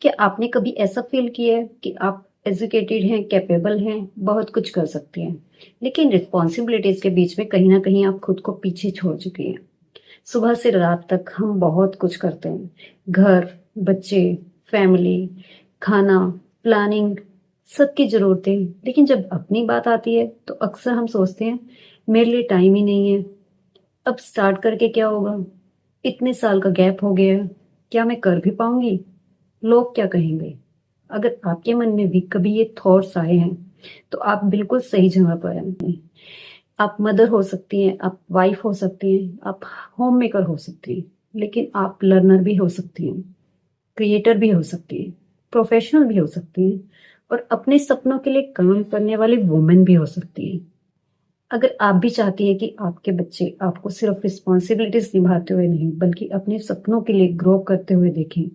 कि आपने कभी ऐसा फील किया है कि आप एजुकेटेड हैं, कैपेबल हैं, बहुत कुछ कर सकती हैं, लेकिन रिस्पॉन्सिबिलिटीज के बीच में कहीं ना कहीं आप खुद को पीछे छोड़ चुकी हैं। सुबह से रात तक हम बहुत कुछ करते हैं, घर, बच्चे, फैमिली, खाना, प्लानिंग, सबकी जरूरतें। लेकिन जब अपनी बात आती है तो अक्सर हम सोचते हैं मेरे लिए टाइम ही नहीं है, अब स्टार्ट करके क्या होगा, इतने साल का गैप हो गया है, क्या मैं कर भी पाऊंगी, लोग क्या कहेंगे। अगर आपके मन में भी कभी ये थॉट्स आए हैं तो आप बिल्कुल सही जगह पर हैं। आप मदर हो सकती हैं, आप वाइफ हो सकती हैं, आप होम मेकर हो सकती हैं, लेकिन आप लर्नर भी हो सकती हैं, क्रिएटर भी हो सकती हैं, प्रोफेशनल भी हो सकती हैं, और अपने सपनों के लिए काम करने वाली वुमेन भी हो सकती हैं। अगर आप भी चाहती हैं कि आपके बच्चे आपको सिर्फ रिस्पॉन्सिबिलिटीज निभाते हुए नहीं बल्कि अपने सपनों के लिए ग्रो करते हुए देखें,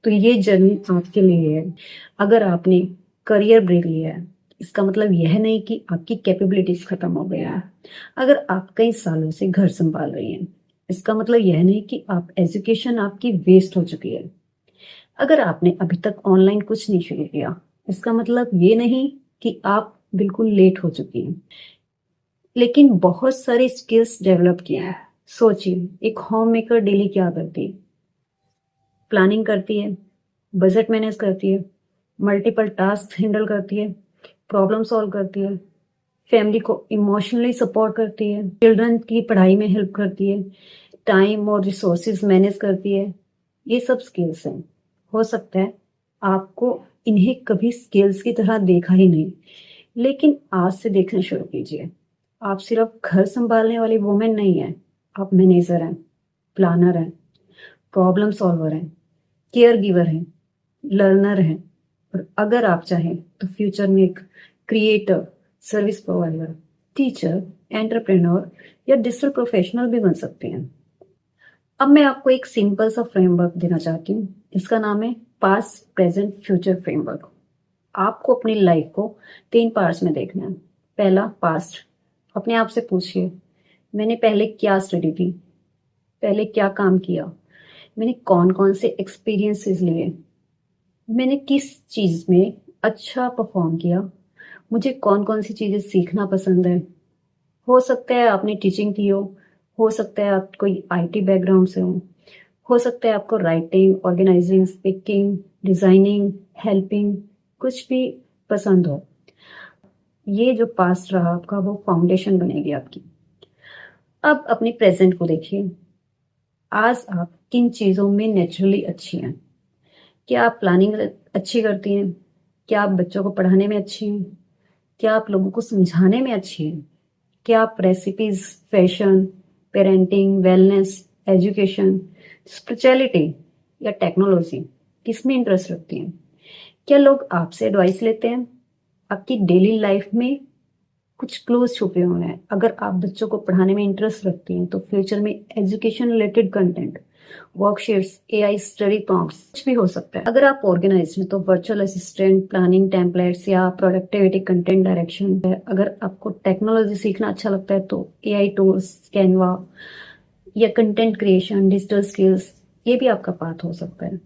तो ये जर्नी आपके लिए है। अगर आपने करियर ब्रेक लिया है, इसका मतलब यह नहीं कि आपकी कैपेबिलिटीज खत्म हो गया है। अगर आप कई सालों से घर संभाल रही हैं, इसका मतलब यह नहीं कि आप एजुकेशन आपकी वेस्ट हो चुकी है। अगर आपने अभी तक ऑनलाइन कुछ नहीं शुरू किया, इसका मतलब ये नहीं कि आप बिल्कुल लेट हो चुकी हैं, लेकिन बहुत सारी स्किल्स डेवलप किए हैं। सोचिए, एक होम मेकर डेली क्या करती है? प्लानिंग करती है, बजट मैनेज करती है, मल्टीपल टास्क हैंडल करती है, प्रॉब्लम सॉल्व करती है, फैमिली को इमोशनली सपोर्ट करती है, चिल्ड्रन की पढ़ाई में हेल्प करती है, टाइम और रिसोर्सेज मैनेज करती है। ये सब स्किल्स हैं। हो सकता है आपको इन्हें कभी स्किल्स की तरह देखा ही नहीं, लेकिन आज से देखना शुरू कीजिए। आप सिर्फ घर संभालने वाली वुमेन नहीं है, आप मैनेजर हैं, प्लानर हैं, प्रॉब्लम सॉल्वर हैं, केयर गिवर हैं, लर्नर हैं, और अगर आप चाहें तो फ्यूचर में एक creator, service provider, teacher, entrepreneur या डिजिटल प्रोफेशनल भी बन सकते हैं। अब मैं आपको एक सिंपल सा फ्रेमवर्क देना चाहती हूँ। इसका नाम है पास्ट प्रेजेंट फ्यूचर फ्रेमवर्क। आपको अपनी लाइफ को 3 पार्ट्स में देखना है। पहला, पास्ट। अपने आप से पूछिए, मैंने पहले क्या स्टडी की, पहले क्या काम किया, मैंने कौन कौन से एक्सपीरियंसेस लिए, मैंने किस चीज में अच्छा परफॉर्म किया, मुझे कौन कौन सी चीजें सीखना पसंद है। हो सकता है आपने टीचिंग की हो सकता है आप कोई आईटी बैकग्राउंड से हो सकता है आपको writing, organising, speaking, designing, helping, कुछ भी पसंद हो। ये जो पास्ट रहा आपका, वो फाउंडेशन बनेगी आपकी। अब अपने प्रेजेंट को देखिए। आज आप किन चीजों में नेचुरली अच्छी हैं? क्या आप प्लानिंग अच्छी करती हैं? क्या आप बच्चों को पढ़ाने में अच्छी हैं? क्या आप लोगों को समझाने में अच्छी हैं? क्या आप recipes, fashion, parenting, wellness, education, spirituality या टेक्नोलॉजी, किसमें इंटरेस्ट रखती हैं? क्या लोग आपसे एडवाइस लेते हैं? आपकी डेली लाइफ में कुछ क्लोज छुपे हुए हैं। अगर आप बच्चों को पढ़ाने में इंटरेस्ट रखती हैं तो फ्यूचर में education related content, worksheets, AI study prompts, कुछ भी हो सकता है। अगर आप ऑर्गेनाइज हैं तो वर्चुअल असिस्टेंट, प्लानिंग टेम्पलेट्स या प्रोडक्टिविटी कंटेंट डायरेक्शन है। अगर आपको टेक्नोलॉजी सीखना अच्छा लगता है तो एआई टूल्स, कैनवा या कंटेंट क्रिएशन, डिजिटल स्किल्स, ये भी आपका पाथ हो सकता है।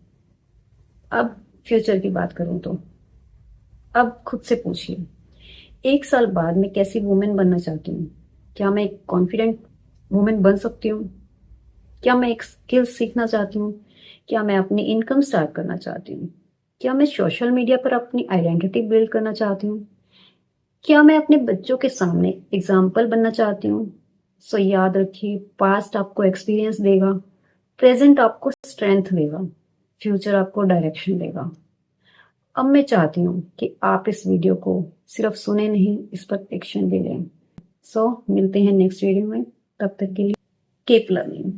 अब फ्यूचर की बात करूं तो अब खुद से पूछिए, 1 साल बाद मैं कैसी वुमेन बनना चाहती हूँ? क्या मैं एक कॉन्फिडेंट वुमेन बन सकती हूँ? क्या मैं एक स्किल सीखना चाहती हूँ? क्या मैं अपनी इनकम स्टार्ट करना चाहती हूँ? क्या मैं सोशल मीडिया पर अपनी आइडेंटिटी बिल्ड करना चाहती हूँ? क्या मैं अपने बच्चों के सामने एग्जाम्पल बनना चाहती हूँ? सो याद रखिए, पास्ट आपको एक्सपीरियंस देगा, प्रेजेंट आपको स्ट्रेंथ देगा, फ्यूचर आपको डायरेक्शन देगा। अब मैं चाहती हूँ कि आप इस वीडियो को सिर्फ सुने नहीं, इस पर एक्शन भी लें। सो मिलते हैं नेक्स्ट वीडियो में, तब तक के लिए कीप लर्निंग।